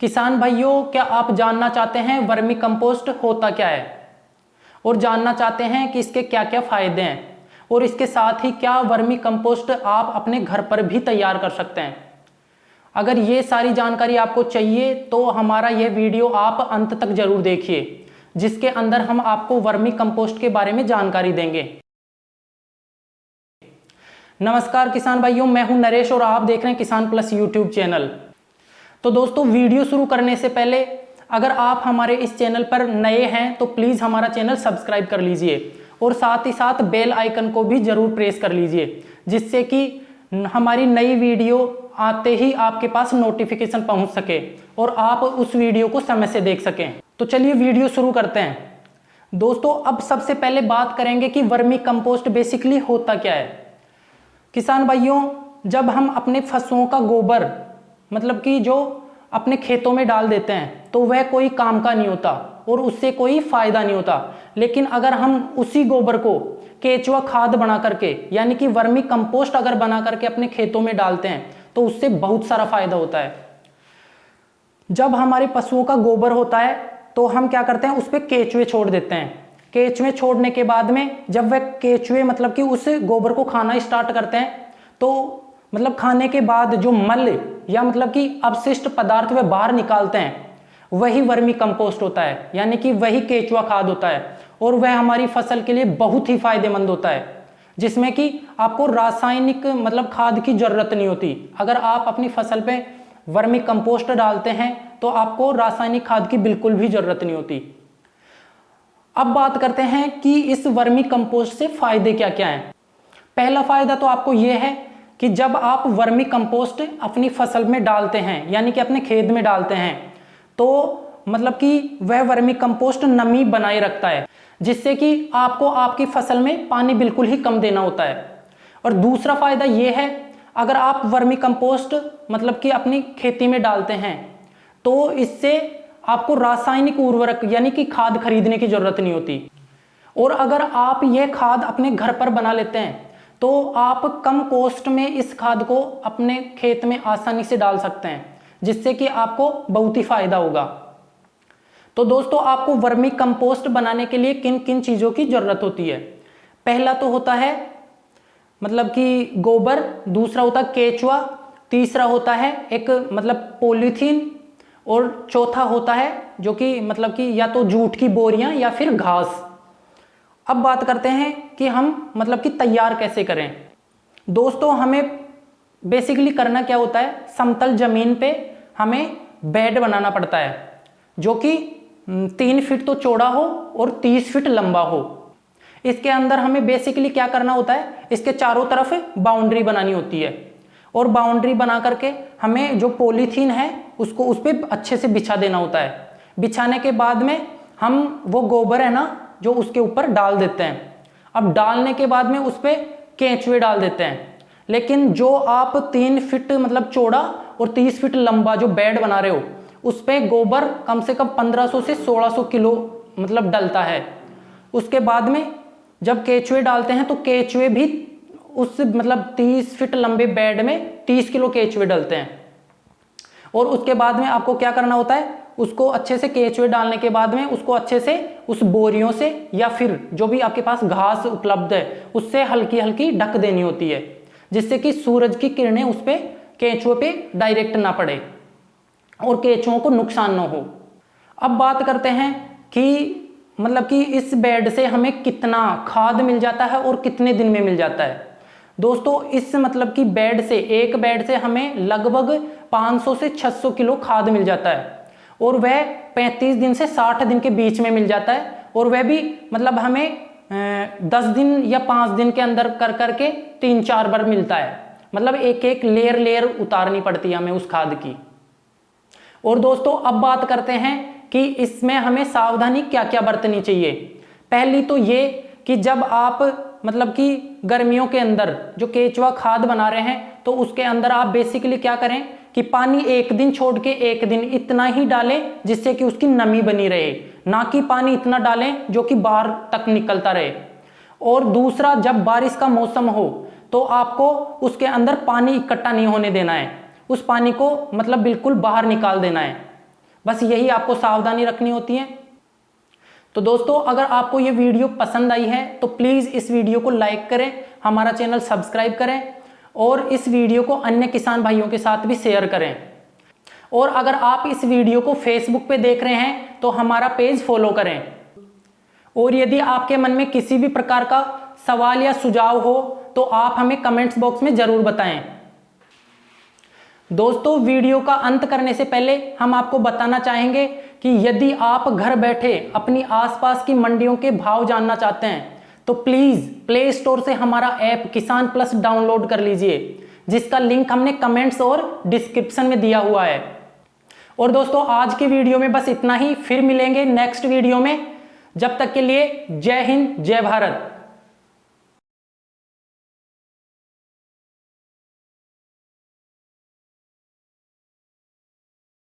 किसान भाइयों, क्या आप जानना चाहते हैं वर्मी कंपोस्ट होता क्या है और जानना चाहते हैं कि इसके क्या क्या फायदे हैं और इसके साथ ही क्या वर्मी कंपोस्ट आप अपने घर पर भी तैयार कर सकते हैं। अगर ये सारी जानकारी आपको चाहिए तो हमारा ये वीडियो आप अंत तक जरूर देखिए, जिसके अंदर हम आपको वर्मी कंपोस्ट के बारे में जानकारी देंगे। नमस्कार किसान भाइयों, मैं हूं नरेश और आप देख रहे हैं किसान प्लस यूट्यूब चैनल। तो दोस्तों, वीडियो शुरू करने से पहले अगर आप हमारे इस चैनल पर नए हैं तो प्लीज़ हमारा चैनल सब्सक्राइब कर लीजिए और साथ ही साथ बेल आइकन को भी ज़रूर प्रेस कर लीजिए, जिससे कि हमारी नई वीडियो आते ही आपके पास नोटिफिकेशन पहुंच सके और आप उस वीडियो को समय से देख सकें। तो चलिए वीडियो शुरू करते हैं। दोस्तों, अब सबसे पहले बात करेंगे कि वर्मी कंपोस्ट बेसिकली होता क्या है। किसान भाइयों, जब हम अपने फसलों का गोबर मतलब कि जो अपने खेतों में डाल देते हैं तो वह कोई काम का नहीं होता और उससे कोई फायदा नहीं होता। लेकिन अगर हम उसी गोबर को केचुआ खाद बना करके यानी कि वर्मी कंपोस्ट अगर बना करके अपने खेतों में डालते हैं तो उससे बहुत सारा फायदा होता है। जब हमारे पशुओं का गोबर होता है तो हम क्या करते हैं, उस पर केचुए छोड़ देते हैं। केचुए छोड़ने के बाद में जब वह केचुए मतलब कि उस गोबर को खाना स्टार्ट करते हैं तो मतलब खाने के बाद जो मल या मतलब कि अवशिष्ट पदार्थ वे बाहर निकालते हैं, वही वर्मी कंपोस्ट होता है, यानी कि वही केचुआ खाद होता है और वह हमारी फसल के लिए बहुत ही फायदेमंद होता है, जिसमें कि आपको रासायनिक मतलब खाद की जरूरत नहीं होती। अगर आप अपनी फसल पे वर्मी कंपोस्ट डालते हैं तो आपको रासायनिक खाद की बिल्कुल भी जरूरत नहीं होती। अब बात करते हैं कि इस वर्मी कंपोस्ट से फायदे क्या क्या हैं। पहला फायदा तो आपको यह है कि जब आप वर्मी कंपोस्ट अपनी फसल में डालते हैं यानी कि अपने खेत में डालते हैं तो मतलब कि वह वर्मी कंपोस्ट नमी बनाए रखता है, जिससे कि आपको आपकी फसल में पानी बिल्कुल ही कम देना होता है। और दूसरा फायदा यह है, अगर आप वर्मी कंपोस्ट मतलब कि अपनी खेती में डालते हैं तो इससे आपको रासायनिक उर्वरक यानी कि खाद खरीदने की जरूरत नहीं होती। और अगर आप यह खाद अपने घर पर बना लेते हैं तो आप कम कॉस्ट में इस खाद को अपने खेत में आसानी से डाल सकते हैं, जिससे कि आपको बहुत ही फायदा होगा। तो दोस्तों, आपको वर्मी कंपोस्ट बनाने के लिए किन किन चीज़ों की जरूरत होती है। पहला तो होता है मतलब कि गोबर, दूसरा होता है केचुआ, तीसरा होता है एक मतलब पॉलीथीन और चौथा होता है जो कि मतलब कि या तो जूट की बोरियां या फिर घास। अब बात करते हैं कि हम मतलब कि तैयार कैसे करें। दोस्तों, हमें बेसिकली करना क्या होता है, समतल जमीन पे हमें बेड बनाना पड़ता है जो कि 3 फीट तो चौड़ा हो और 30 फीट लंबा हो। इसके अंदर हमें बेसिकली क्या करना होता है, इसके चारों तरफ बाउंड्री बनानी होती है और बाउंड्री बना करके हमें जो पॉलीथीन है उसको उस पर अच्छे से बिछा देना होता है। बिछाने के बाद में हम वो गोबर है ना जो उसके ऊपर डाल देते हैं। अब डालने के बाद में उस पर केंचुए डाल देते हैं। लेकिन जो आप 3 फीट मतलब चौड़ा और 30 फीट लंबा जो बेड बना रहे हो उस पर गोबर कम से कम 1500 से 1600 किलो मतलब डलता है। उसके बाद में जब केंचुए डालते हैं तो केंचुए भी उस मतलब 30 फीट लंबे बेड में 30 किलो केंचुए डलते हैं। और उसके बाद में आपको क्या करना होता है, उसको अच्छे से केंचुए डालने के बाद में उसको अच्छे से उस बोरियों से या फिर जो भी आपके पास घास उपलब्ध है उससे हल्की हल्की ढक देनी होती है, जिससे कि सूरज की किरणें उस पे केंचुए पे डायरेक्ट ना पड़े और केंचुओं को नुकसान ना हो। अब बात करते हैं कि मतलब कि इस बेड से हमें कितना खाद मिल जाता है और कितने दिन में मिल जाता है। दोस्तों, इस मतलब कि एक बेड से हमें लगभग 500 से 600 किलो खाद मिल जाता है और वह 35 दिन से 60 दिन के बीच में मिल जाता है। और वह भी मतलब हमें 10 दिन या 5 दिन के अंदर कर करके 3-4 बार मिलता है। मतलब एक एक लेयर उतारनी पड़ती है हमें उस खाद की। और दोस्तों, अब बात करते हैं कि इसमें हमें सावधानी क्या क्या बरतनी चाहिए। पहली तो ये कि जब आप मतलब कि गर्मियों के अंदर जो केचुआ खाद बना रहे हैं तो उसके अंदर आप बेसिकली क्या करें कि पानी एक दिन छोड़ के एक दिन इतना ही डालें जिससे कि उसकी नमी बनी रहे, ना कि पानी इतना डालें जो कि बाहर तक निकलता रहे। और दूसरा, जब बारिश का मौसम हो तो आपको उसके अंदर पानी इकट्ठा नहीं होने देना है, उस पानी को मतलब बिल्कुल बाहर निकाल देना है। बस यही आपको सावधानी रखनी होती है। तो दोस्तों, अगर आपको ये वीडियो पसंद आई है तो प्लीज़ इस वीडियो को लाइक करें, हमारा चैनल सब्सक्राइब करें और इस वीडियो को अन्य किसान भाइयों के साथ भी शेयर करें। और अगर आप इस वीडियो को फेसबुक पे देख रहे हैं तो हमारा पेज फॉलो करें। और यदि आपके मन में किसी भी प्रकार का सवाल या सुझाव हो तो आप हमें कमेंट्स बॉक्स में जरूर बताएं। दोस्तों, वीडियो का अंत करने से पहले हम आपको बताना चाहेंगे कि यदि आप घर बैठे अपनी आसपास की मंडियों के भाव जानना चाहते हैं तो प्लीज प्ले स्टोर से हमारा ऐप किसान प्लस डाउनलोड कर लीजिए, जिसका लिंक हमने कमेंट्स और डिस्क्रिप्शन में दिया हुआ है। और दोस्तों, आज की वीडियो में बस इतना ही, फिर मिलेंगे नेक्स्ट वीडियो में। जब तक के लिए जय हिंद, जय भारत।